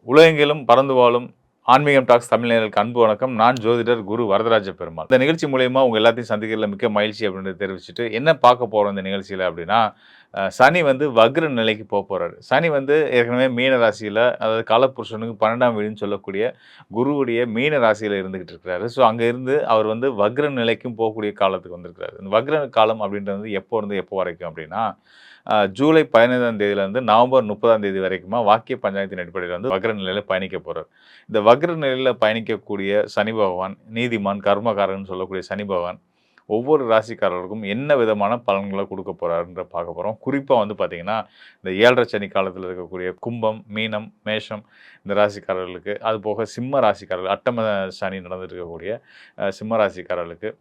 உலகெங்கிலும் பறந்து வாழும் ஆன்மீகம் டாக்ஸ் தமிழ் நேயர்களுக்கு அன்பு வணக்கம். நான் ஜோதிடர் குரு வரதராஜ பெருமாள். இந்த நிகழ்ச்சி மூலியமா உங்க எல்லாத்தையும் சந்திக்கிறதுல மிக்க மகிழ்ச்சி அப்படின்றத தெரிவிச்சுட்டு, என்ன பார்க்க போறோம் இந்த நிகழ்ச்சியில அப்படின்னா, சனி வந்து வக்ர நிலைக்கு போறாரு. சனி வந்து ஏற்கனவே மீன ராசியில, அதாவது காலபுருஷனுக்கு 12ஆம் வீடுன்னு சொல்லக்கூடிய குருவுடைய மீன ராசியில இருந்துகிட்டு இருக்கிறாரு. ஸோ அங்க இருந்து அவர் வந்து வக்ர நிலைக்கும் போகக்கூடிய காலத்துக்கு வந்திருக்கிறாரு. இந்த வக்ர காலம் அப்படின்றது வந்து எப்போ இருந்து எப்போ வரைக்கும் அப்படின்னா, ஜூலை 15ஆம் தேதியிலிருந்து நவம்பர் 30ஆம் தேதி வரைக்குமா வாக்கிய பஞ்சாங்கத்தின் அடிப்படையில வந்து வக்ர நிலையில பயணிக்க போறார். இந்த வக்ர நிலையில பயணிக்கக்கூடிய சனி பகவான், நீதிமான், கர்மகாரன்னு சொல்லக்கூடிய சனி பகவான், ஒவ்வொரு ராசிக்காரருக்கும் என்ன விதமான பலன்கள குடுக்க போறாருன்ற பார்க்க போறோம். குறிப்பா வந்து பார்த்தீங்கன்னா, இந்த 7 சனி காலத்தில இருக்கக்கூடிய கும்பம், மீனம், மேஷம் இந்த ராசிக்காரர்களுக்கு, அதுபோக சிம்ம ராசிக்காரர்கள் அட்டம சனி நடந்துட்டு இருக்கக்கூடிய சிம்ம ராசிக்காரர்களுக்கு,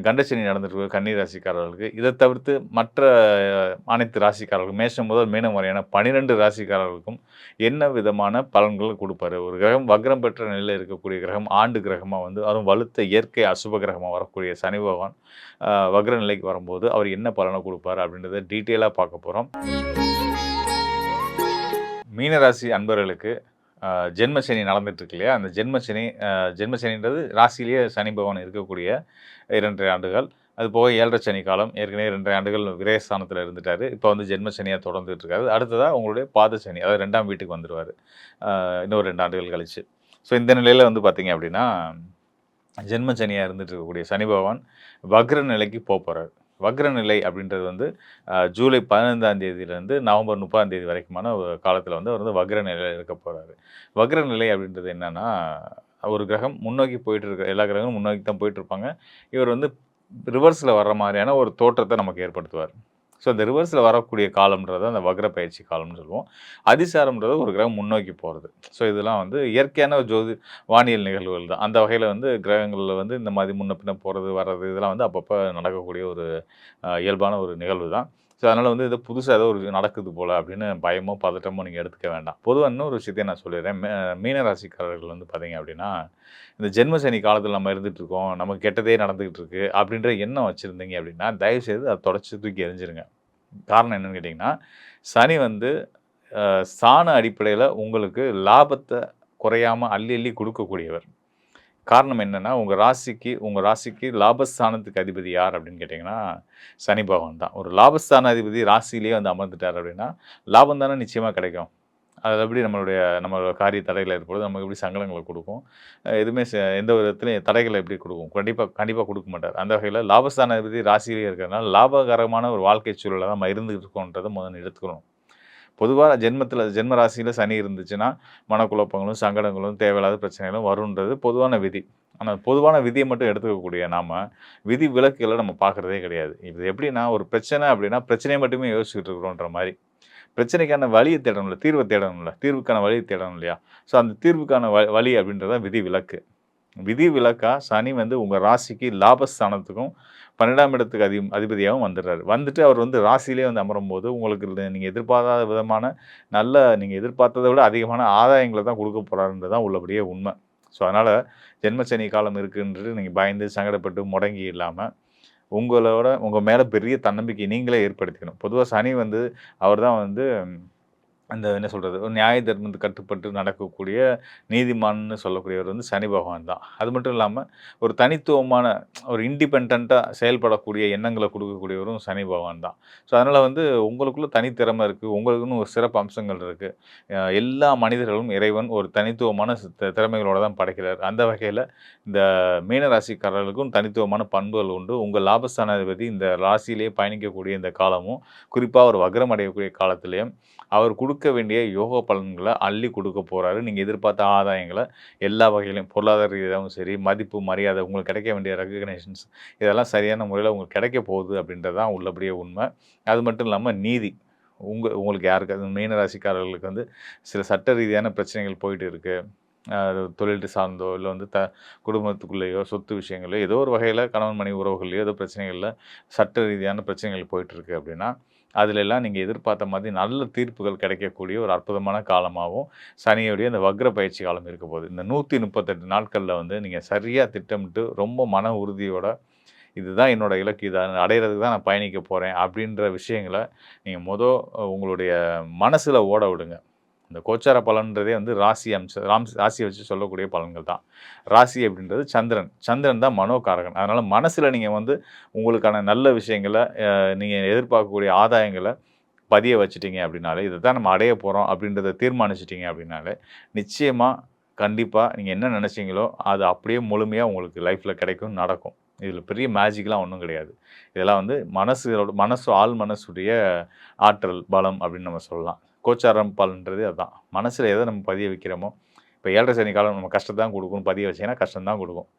கண்டசனி நடந்துட்டு இருக்க கன்னி ராசிக்காரர்களுக்கு, இத தவிர்த்து மற்ற அனைத்து ராசிக்காரர்களுக்கும் மேஷம் முதல் மீனம் வரையான 12 ராசிக்காரர்களுக்கும் என்ன விதமான பலன்கள் குடுப்பாரு? ஒரு கிரகம் வக்ரம் பெற்ற நிலையில இருக்கக்கூடிய கிரகம், ஆண்டு கிரகமா வந்து அதுவும் வலுத்த இயற்கை அசுப கிரகமா வரக்கூடிய சனி பகவான் வக்ர நிலைக்கு வரும்போது அவர் என்ன பலன குடுப்பாரு? அப்படின்றத டீட்டெயிலா பார்க்க போறோம். மீனராசி அன்பர்களுக்கு ஜென்ம சனி நடந்துட்டு இருக்கு இல்லையா? அந்த ஜென்ம சனின்றது ராசியிலேயே சனி பகவான் இருக்கக்கூடிய 2 1/2 ஆண்டுகள். அது போக 7 சனி காலம். ஏற்கனவே 2 1/2 ஆண்டுகள் விரயஸ்தானத்தில இருந்துட்டாரு. இப்போ வந்து ஜென்ம சனியா தொடர்ந்துட்டு இருக்காரு. அடுத்ததா உங்களுடைய பாத சனி. அதாவது 2ஆம் வீட்டுக்கு வந்துருவாரு. இன்னும் 2 ஆண்டுகள் கழிச்சு. ஸோ இந்த நிலையில வந்து பார்த்தீங்க அப்படின்னா, ஜென்ம சனியா இருந்துட்டு இருக்கக்கூடிய சனி பகவான் வக்ர நிலைக்கு போறாரு. வக்ர நிலை அப்படின்றது வந்து ஜூலை 15ஆம் தேதியிலேருந்து நவம்பர் 30ஆம் தேதி வரைக்குமான ஒரு காலத்தில வந்து அவர் வந்து வக்ர நிலையில இருக்க போறாரு. வக்ர நிலை அப்படின்றது என்னன்னா, ஒரு கிரகம் முன்னோக்கி போயிட்டு இருக்க எல்லா கிரகங்களும் முன்னோக்கி தான் போயிட்டு இருப்பாங்க. இவர் வந்து ரிவர்ஸ்ல வர்ற மாரியான ஒரு தோற்றத்த நமக்கு ஏற்படுத்துவார். ஸோ அந்த ரிவர்ஸ்ல வரக்கூடிய காலம்ன்றது அந்த வக்ர பயிற்சி காலம்னு சொல்லுவோம். அதிசாரம்ன்றது ஒரு கிரகம் முன்னோக்கி போறது. ஸோ இதெல்லாம் வந்து இயற்கையான வானியல் நிகழ்வுகள் தான். அந்த வகையில வந்து கிரகங்கள்ல வந்து இந்த மாதிரி முன்ன பின்ன போறது, வர்றது இதெல்லாம் வந்து அப்பப்ப நடக்கக்கூடிய ஒரு இயல்பான ஒரு நிகழ்வு தான். ஸோ அதனால வந்து ஏதோ புதுசா ஏதோ ஒரு நடக்குது போல அப்படின்னு பயமோ, பதட்டமோ நீங்க எடுத்துக்க வேண்டாம். பொதுவா இன்னொரு விஷயத்தையும் நான் சொல்லிடுறேன். மீன ராசிக்காரர்கள் வந்து பார்த்தீங்க அப்படின்னா, இந்த ஜென்ம சனி காலத்தில நம்ம இருந்துட்டு இருக்கோம். நமக்கு கெட்டதே நடந்துகிட்டு இருக்கு. அப்படின்ற எண்ணம் வச்சிருந்தீங்க அப்படின்னா, தயவுசெய்து அத தொடச்சு தூக்கி எறிஞ்சிருங்க. காரணம் என்னன்னு கேட்டீங்கன்னா, சனி வந்து ஸ்தான அடிப்படையில உங்களுக்கு லாபத்த குறையாம அள்ளி அள்ளி குடுக்கக்கூடியவர். காரணம் என்னன்னா, உங்க ராசிக்கு லாபஸ்தானத்துக்கு அதிபதி யார் அப்படின்னு கேட்டீங்கன்னா, சனி பகவான் தான். ஒரு லாபஸ்தான அதிபதி ராசியிலேயே வந்து அமர்ந்துட்டார் அப்படின்னா, லாபம் தானே நிச்சயமா கிடைக்கும். அது எப்படி நம்மளோட காரிய தடைகள் ஏற்படுது, நமக்கு எப்படி சங்கடங்கள குடுக்கும். எதுவுமே எந்த விதத்திலயும் தடைகள எப்படி குடுக்கும்? கண்டிப்பா கண்டிப்பா குடுக்க மாட்டார். அந்த வகையில லாபஸ்தான அதிபதி ராசியிலேயே இருக்கிறதுனால, லாபகரமான ஒரு வாழ்க்கை சூழல்ல தான் நம்ம இருந்துகிட்டு இருக்கோன்றத முதல்ல எடுத்துக்கணும். பொதுவா ஜென்ம ராசியில சனி இருந்துச்சுன்னா, மனக்குழப்பங்களும், சங்கடங்களும், தேவையில்லாத பிரச்சனைகளும் வரும்ன்றது பொதுவான விதி. ஆனா, பொதுவான விதிய மட்டும் எடுத்துக்கக்கூடிய நாம, விதி விலக்குகள நம்ம பார்க்கிறதே கிடையாது. இது எப்படின்னா, ஒரு பிரச்சனை அப்படின்னா, பிரச்சனைய மட்டுமே யோசிச்சுட்டு இருக்கிறோன்ற மாரி. பிரச்சனைக்கான வழிய தேடணும்ல, தீர்வ தேடணும்ல, தீர்வுக்கான வழிய தேடணும் இல்லையா? ஸோ, அந்த தீர்வுக்கான வழி அப்படின்றது தான் விதி விலக்கு. விதி விலக்கா சனி வந்து உங்க ராசிக்கு லாபஸ்தானத்துக்கும் 12ஆம் இடத்துக்கு அதிபதியாகவும் வந்துடுறாரு. வந்துட்டு அவர் வந்து ராசியிலேயே வந்து அமரும்போது, உங்களுக்கு நீங்க எதிர்பாராத விதமான நீங்க எதிர்பார்த்தத விட அதிகமான ஆதாயங்கள தான் குடுக்க போறாருன்றது தான் உள்ளபடியே உண்ம. ஸோ, அதனால ஜென்மசனி காலம் இருக்குன்றது நீங்க பயந்து, சங்கடப்பட்டு, முடங்கி இல்லாம, உங்க மேல பெரிய தன்னம்பிக்கைய நீங்களே ஏற்படுத்திக்கணும். பொதுவா சனி வந்து அவர் தான் வந்து அந்த என்ன சொல்றது? ஒரு நியாய தர்மத்துக்கு கட்டுப்பட்டு நடக்கக்கூடிய நீதிமான்னு சொல்லக்கூடியவர் வந்து சனி பகவான் தான். அது மட்டும் இல்லாம, ஒரு தனித்துவமான ஒரு இண்டிபெண்டன்ட்டா செயல்படக்கூடிய எண்ணங்கள குடுக்கக்கூடியவரும் சனி பகவான் தான். ஸோ, அதனால வந்து உங்களுக்குள்ள தனித்திறமை இருக்கு. உங்களுக்குன்னு ஒரு சிறப்பு அம்சங்கள் இருக்கு. எல்லா மனிதர்களும் இறைவன் ஒரு தனித்துவமான திறமைகளோட தான் படைக்கிறார். அந்த வகையில இந்த மீன ராசிக்காரர்களுக்கும் தனித்துவமான பண்புகள் உண்டு. உங்க லாபஸ்தானாதிபதி இந்த ராசியிலேயே பயணிக்கக்கூடிய இந்த காலமும், குறிப்பா அவர் வக்ரம் அடையக்கூடிய காலத்திலேயும் அவர் குடுக்க வேண்டிய யோக பலன்கள அள்ளி குடுக்க போறாரு. நீங்க எதிர்பார்த்த ஆதாயங்கள எல்லா வகையிலும் பொருளாதார ரீதியாவும் சரி, மதிப்பு, மரியாதை உங்களுக்கு கிடைக்க வேண்டிய ரெகக்னிஷன்ஸ் இதெல்லாம் சரியான முறையில உங்களுக்கு கிடைக்க போகுது அப்படின்றது தான் உள்ளபடியே உண்மை. அது மட்டும் இல்லாம நீதி. உங்களுக்கு யாருக்காவது மீன ராசிக்காரர்களுக்கு வந்து சில சட்ட ரீதியான பிரச்சனைகள் போயிட்டு இருக்கு. தொழில் சார்ந்தோ, இல்ல வந்து குடும்பத்துக்குள்ளேயோ, சொத்து விஷயங்கள்லயோ, ஏதோ ஒரு வகையில கணவன் மனைவி உறவுகள்லயோ ஏதோ பிரச்சனைகள்ல சட்ட ரீதியான பிரச்சனைகள் போயிட்டு இருக்கு அப்படின்னா, அதுலெல்லாம் நீங்க எதிர்பார்த்த மாதிரி நல்ல தீர்ப்புகள் கிடைக்கக்கூடிய ஒரு அற்புதமான காலமாவும், சனியுடைய இந்த வக்ர பயிற்சி காலம் இருக்க போகுது. இந்த 138 நாட்கள்ல வந்து நீங்க சரியா திட்டமிட்டு, ரொம்ப மன உறுதியோட, இதுதான் என்னோட இலக்கு. இத அடையறதுக்கு தான் நான் பயணிக்க போறேன். அப்படின்ற விஷயங்கள நீங்க உங்களுடைய மனசுல ஓட விடுங்க. இந்த கோச்சார பலன்றதே வந்து ராசியை வச்சு சொல்லக்கூடிய பலன்கள் தான். ராசி அப்படின்றது சந்திரன். சந்திரன் தான் மனோகாரகன். அதனால மனசுல நீங்க வந்து உங்களுக்கான நல்ல விஷயங்கள, நீங்க எதிர்பார்க்கக்கூடிய ஆதாயங்கள பதிய வச்சுட்டீங்க அப்படின்னாலே, இதுதான் நம்ம அடைய போறோம் அப்படின்றத தீர்மானிச்சுட்டீங்க அப்படின்னாலே, நிச்சயமா, கண்டிப்பா நீங்க என்ன நினைச்சீங்களோ, அது அப்படியே முழுமையா உங்களுக்கு லைஃப்ல கிடைக்கும், நடக்கும். இதில பெரிய மேஜிக்லாம் ஒண்ணும் கிடையாது. இதெல்லாம் வந்து ஆழ் மனசுடைய ஆற்றல், பலம் அப்படின்னு நம்ம சொல்லலாம். கோச்சாரம் பலன்றது அதான். மனசுல எத நம்ம பதிய வைக்கிறோமோ, இப்ப 7 சனி காலம் நம்ம கஷ்டத்த தான் குடுக்கும்னு பதிய வச்சீங்கன்னா, கஷ்டம் தான் குடுக்கும்.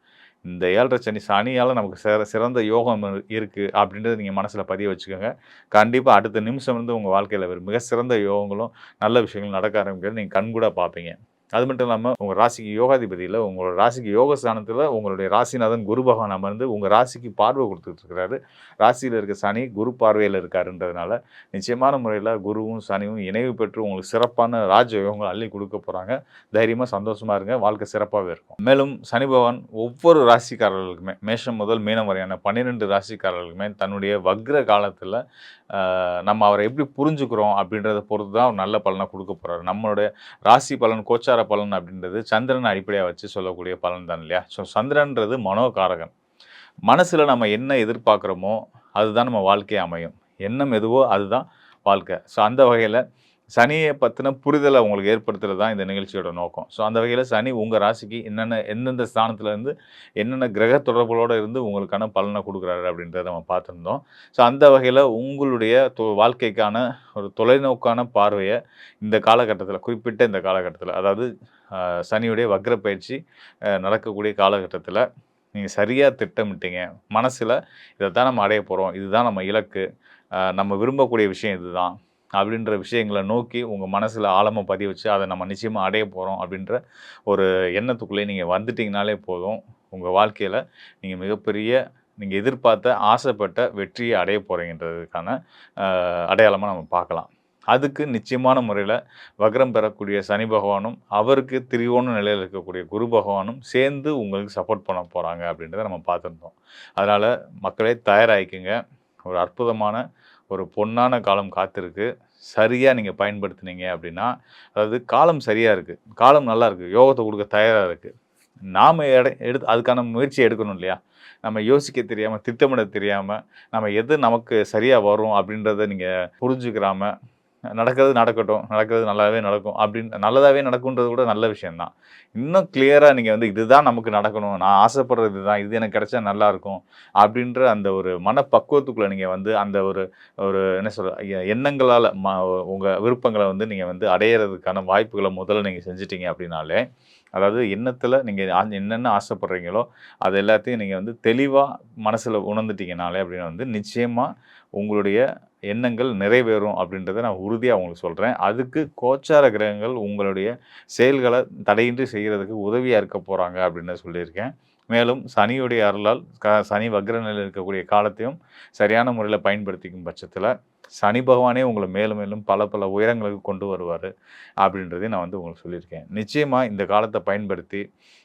இந்த 7 சனி சனியால நமக்கு சிறந்த யோகம் இருக்கு அப்படின்றத நீங்க மனசுல பதிய வச்சுக்கோங்க. கண்டிப்பா அடுத்த நிமிஷம் வந்து உங்க வாழ்க்கையில ஒரு மிக சிறந்த யோகங்களும், நல்ல விஷயங்களும் நடக்க ஆரம்பிக்கிறத நீங்க கண்கூடா பார்ப்பீங்க. அது மட்டும் இல்லாம உங்க ராசிக்கு யோகாதிபதியில, உங்களோட ராசிக்கு யோக ஸ்தானத்தில உங்களுடைய ராசிநாதன் குரு பகவான் அமர்ந்து உங்க ராசிக்கு பார்வை குடுத்துட்டு இருக்கிறாரு. ராசியில இருக்க சனி குரு பார்வையில இருக்காருன்றதுனால, நிச்சயமான முறையில குருவும், சனியும் இணைவு பெற்று உங்களுக்கு சிறப்பான ராஜ யோகங்கள அள்ளி குடுக்க போறாங்க. தைரியமா, சந்தோஷமா இருங்க. வாழ்க்கை சிறப்பாவே இருக்கும். மேலும் சனி பகவான் ஒவ்வொரு ராசிக்காரர்களுக்குமே, மேஷம் முதல் மீனம் வரையான 12 ராசிக்காரர்களுக்குமே தன்னுடைய வக்ர காலத்தில நம்ம அவர எப்படி புரிஞ்சுக்கிறோம் அப்படின்றத பொறுத்து தான் நல்ல பலன குடுக்க போறாரு. நம்மளுடைய ராசி பலன், கோச்சார பலன் அப்படின்றது சந்திரன அடிப்படையா வச்சு சொல்லக்கூடிய பலன் தான் இல்லையா? ஸோ சந்திரன்றது மனோகாரகன். மனசுல நம்ம என்ன எதிர்பார்க்கிறோமோ, அதுதான் நம்ம வாழ்க்கையா அமையும். எண்ணம் எதுவோ அதுதான் வாழ்க்கை. ஸோ அந்த வகையில சனிய பத்தின புரிதல உங்களுக்கு ஏற்படுத்துறது தான் இந்த நிகழ்ச்சியோட நோக்கம். ஸோ அந்த வகையில சனி உங்க ராசிக்கு எந்தெந்த ஸ்தானத்துல இருந்து என்னென்ன கிரக தொடர்புகளோட இருந்து உங்களுக்கான பலன குடுக்குறாரு அப்படின்றத நம்ம பார்த்திருந்தோம். ஸோ அந்த வகையில உங்களுடைய வாழ்க்கைக்கான ஒரு தொலைநோக்கான பார்வைய இந்த காலகட்டத்தில, குறிப்பிட்ட இந்த காலகட்டத்தில, அதாவது சனியுடைய வக்ர பயிற்சி நடக்கக்கூடிய காலகட்டத்தில நீங்க சரியா திட்டமிட்டீங்க. மனசுல இதத்தான் நம்ம அடைய போறோம். இதுதான் நம்ம இலக்கு. நம்ம விரும்பக்கூடிய விஷயம் இதுதான். அப்படின்ற விஷயங்கள நோக்கி உங்க மனசுல ஆழமா பதிய வச்சு, அத நம்ம நிச்சயமா அடைய போறோம் அப்படின்ற ஒரு எண்ணத்துக்குள்ளே நீங்க வந்துட்டீங்கனாலே போதும். உங்க வாழ்க்கையில நீங்க மிகப்பெரிய நீங்க எதிர்பார்த்த, ஆசைப்பட்ட வெற்றிய அடைய போறீங்கன்றதுக்கான அடையாளமா நம்ம பார்க்கலாம். அதுக்கு நிச்சயமான முறையில வக்ரம் பெறக்கூடிய சனி பகவானும், அவருக்கு திரிகோண நிலையில இருக்கக்கூடிய குரு பகவானும் சேர்ந்து உங்களுக்கு சப்போர்ட் பண்ண போறாங்க அப்படின்றத நம்ம பார்த்துருந்தோம். அதனால மக்களே தயாராகிக்கங்க. ஒரு அற்புதமான ஒரு பொன்னான காலம் காத்திருக்கு. சரியா நீங்க பயன்படுத்துனீங்க அப்படின்னா, அதாவது காலம் சரியா இருக்கு. காலம் நல்லா இருக்கு. யோகத்த குடுக்க தயாரா இருக்கு. நாம எடுத்து அதுக்கான முயற்சி எடுக்கணும் இல்லையா? நம்ம யோசிக்க தெரியாம, திட்டமிட தெரியாம, நம்ம எது நமக்கு சரியா வரும் அப்படின்றத நீங்க புரிஞ்சுக்கிறாம, நடக்கிறது நடக்கட்டும். நடக்கிறது நல்லாவே நடக்கும். அப்படின்னு நல்லதாவே நடக்கும்ன்றது கூட நல்ல விஷயம் தான். இன்னும் கிளியரா நீங்க வந்து இதுதான் நமக்கு நடக்கணும். நான் ஆசைப்படுறது இதுதான். இது எனக்கு கிடைச்சா நல்லாருக்கும். அப்படின்ற அந்த ஒரு மனப்பக்குவத்துக்குள்ள நீங்க வந்து அந்த ஒரு ஒரு என்ன சொல்றது? எண்ணங்களால உங்க விருப்பங்கள வந்து நீங்க வந்து அடையறதுக்கான வாய்ப்புகள முதல்ல நீங்க செஞ்சுட்டீங்க அப்படின்னாலே, அதாவது எண்ணத்துல நீங்க என்னென்ன ஆசைப்படுறீங்களோ, அது எல்லாத்தையும் நீங்க வந்து தெளிவா மனசுல உணர்ந்துட்டீங்கனாலே அப்படின்னு வந்து நிச்சயமா உங்களுடைய எண்ணங்கள் நிறைவேறும் அப்படின்றத நான் உறுதியா உங்களுக்கு சொல்றேன். அதுக்கு கோச்சார கிரகங்கள் உங்களுடைய செயல்கள தடையின்றி செய்றதுக்கு உதவியா இருக்க போறாங்க அப்படின்னு சொல்லியிருக்கேன். மேலும் சனியுடைய அருளால் சனி வக்ர நிலையில இருக்கக்கூடிய காலத்தையும் சரியான முறையில பயன்படுத்திக்கும் பட்சத்தில, சனி பகவானே உங்கள மேலும் மேலும் பல பல உயரங்களுக்கு கொண்டு வருவாரு அப்படின்றதையும் நான் வந்து உங்களுக்கு சொல்லியிருக்கேன். நிச்சயமா இந்த காலத்த பயன்படுத்தி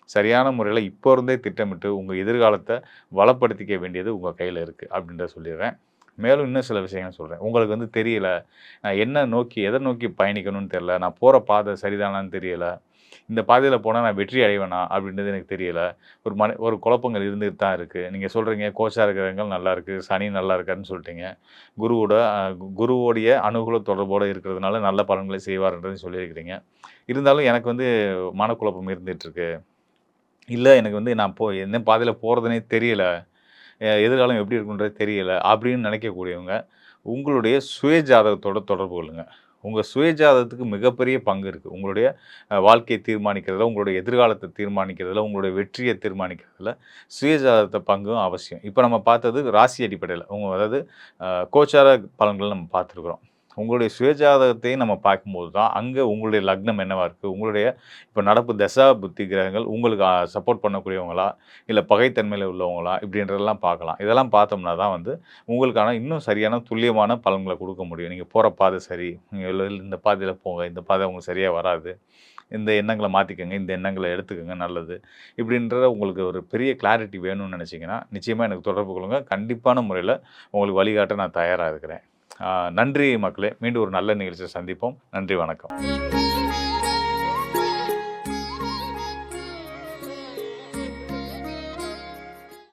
சரியான முறையில இப்போ இருந்தே திட்டமிட்டு உங்க எதிர்காலத்த வளப்படுத்திக்க வேண்டியது உங்க கையில இருக்கு அப்படின்றத சொல்லிடுறேன். மேலும் இன்னும் சில விஷயங்கள் சொல்றேன். உங்களுக்கு வந்து தெரியல. நான் எத நோக்கி பயணிக்கணும்னு தெரியல. நான் போற பாதை சரிதானான்னு தெரியல. இந்த பாதையில போனா நான் வெற்றி அடைவேனா? அப்படின்றது எனக்கு தெரியல. ஒரு குழப்பங்கள் இருந்துட்டு தான் இருக்கு. நீங்க சொல்றீங்க கோச்சார கிரகங்கள் நல்லா இருக்கு. சனி நல்லா இருக்காருன்னு சொல்ட்டீங்க. குருவோடைய அனுகூல தொடர்போட இருக்கிறதுனால நல்ல பலன்களை செய்வார்ன்றதையும் சொல்லியிருக்கிறீங்க. இருந்தாலும் எனக்கு வந்து மனக்குழப்பம் இருந்துட்டு இருக்கு. இல்ல எனக்கு வந்து நான் என்ன பாதையில போறதுன்னே தெரியல. எதிர்காலம் எப்படி இருக்குன்றது தெரியல. அப்படின்னு நினைக்கக்கூடியவங்க, உங்களுடைய சுய ஜாதகத்தோட தொடர்பு கொள்ளுங்க. உங்க சுய ஜாதகத்துக்கு மிகப்பெரிய பங்கு இருக்கு. உங்களுடைய வாழ்க்கைய தீர்மானிக்கிறதுல, உங்களுடைய எதிர்காலத்த தீர்மானிக்கிறதுல, உங்களுடைய வெற்றிய தீர்மானிக்கிறதுல சுய ஜாதகத்த பங்கும் அவசியம். இப்ப நம்ம பார்த்தது ராசி அடிப்படையில. அதாவது கோச்சார பலன்கள் நம்ம பார்த்துருக்குறோம். உங்களுடைய சுயஜாதகத்தையும் நம்ம பார்க்கும்போது தான், அங்க உங்களுடைய லக்னம் என்னவா இருக்கு? உங்களுடைய இப்ப நடப்பு தசா புத்தி கிரகங்கள் உங்களுக்கு சப்போர்ட் பண்ணக்கூடியவங்களா? இல்ல பகைத்தன்மையில உள்ளவங்களா? இப்படின்றதெல்லாம் பார்க்கலாம். இதெல்லாம் பார்த்தோம்னா தான் வந்து, உங்களுக்கான இன்னும் சரியான துல்லியமான பலன்கள குடுக்க முடியும். நீங்க போற பாதை சரி. நீங்க இந்த பாதையில போங்க. இந்த பாதை உங்களுக்கு சரியா வராது. இந்த எண்ணங்கள மாத்திக்கங்க. இந்த எண்ணங்கள எடுத்துக்கங்க நல்லது. இப்படின்ற உங்களுக்கு ஒரு பெரிய கிளாரிட்டி வேணும்னு நெனச்சீங்கன்னா, நிச்சயமா எனக்கு தொடர்பு கொள்ளுங்க. கண்டிப்பான முறையில உங்களுக்கு வழிகாட்ட நான் தயாரா இருக்கிறேன். நன்றி மக்களே! மீண்டும் ஒரு நல்ல நிகழ்ச்சியில சந்திப்போம். நன்றி, வணக்கம்.